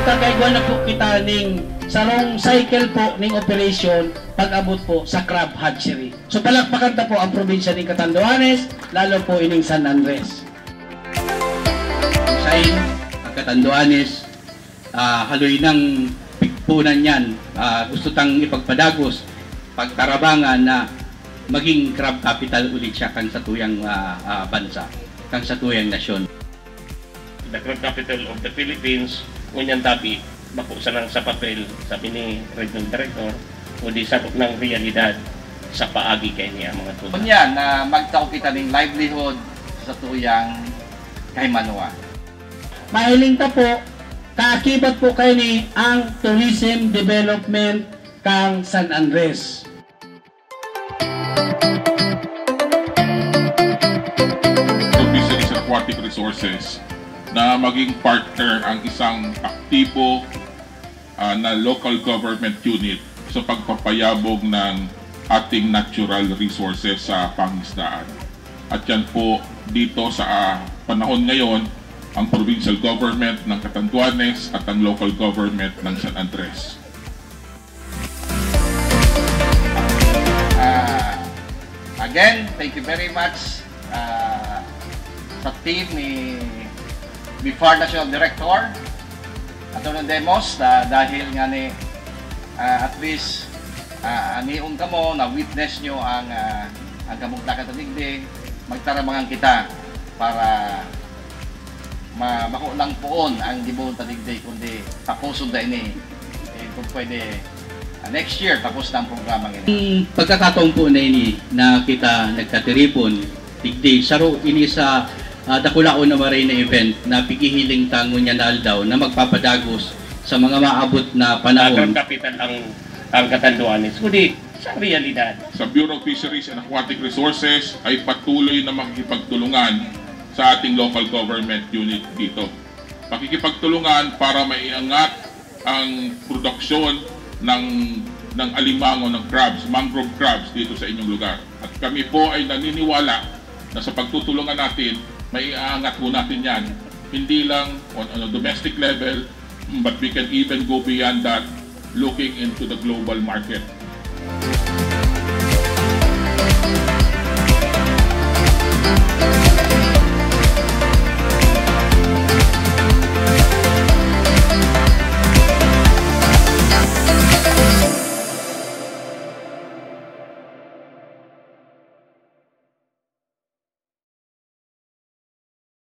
magkakaigwa na po kita ning sarong cycle po ning operation pag-abot po sa crab hatchery. So palakpakan ta po ang probinsya ng Catanduanes, lalo po ining San Andres. Sain, ang Catanduanes, haloy ng pigpunan yan, gusto tang ipagpadagos, pagtarabangan na maging crab capital ulit siya kang satuyang bansa, kang satuyang nasyon. The crab capital of the Philippines, ngunyan tabi, makusa lang sa papel, sabi ni Regional Director, o di sabot ng realidad sa paagi kay niya mga tulad. Yan na magtao kita ng livelihood sa tuyang kay Manua. Mahiling ta po, kaakibat po kayo ni ang tourism development kang San Andres. Fisheries and Aquatic Resources na maging partner ang isang aktibo na local government unit sa pagpapayabog ng ating natural resources sa pangisdaan. At yan po dito sa panahon ngayon, ang provincial government ng Catanduanes at ang local government ng San Andres. Again, thank you very much sa team ni BIFAR National Director Atty. Demos dahil nga ni at least aniun ka mo na witness nyo ang kamugtakan sa digdi, magtarabangan kita para makulang poon ang dibon ta digdi kundi tapuson da ini kung pwede next year tapos na ang programa ini. Pagkakataon po na ini na kita nagkatiripon digdi saro ini sa dakulaon na maray na event na pigihiling tangon niya na aldaw na magpapadagos sa mga maabot na panahon. Crab capital ang Catanduanes, kundi sa realidad. Sa Bureau of Fisheries and Aquatic Resources ay patuloy na makikipagtulungan sa ating local government unit dito. Pakikipagtulungan para maiangat ang produksyon ng alimango ng crabs, mangrove crabs dito sa inyong lugar. At kami po ay naniniwala na sa pagtutulungan natin, maiangat po natin yan. Hindi lang on a domestic level, but we can even go beyond that looking into the global market.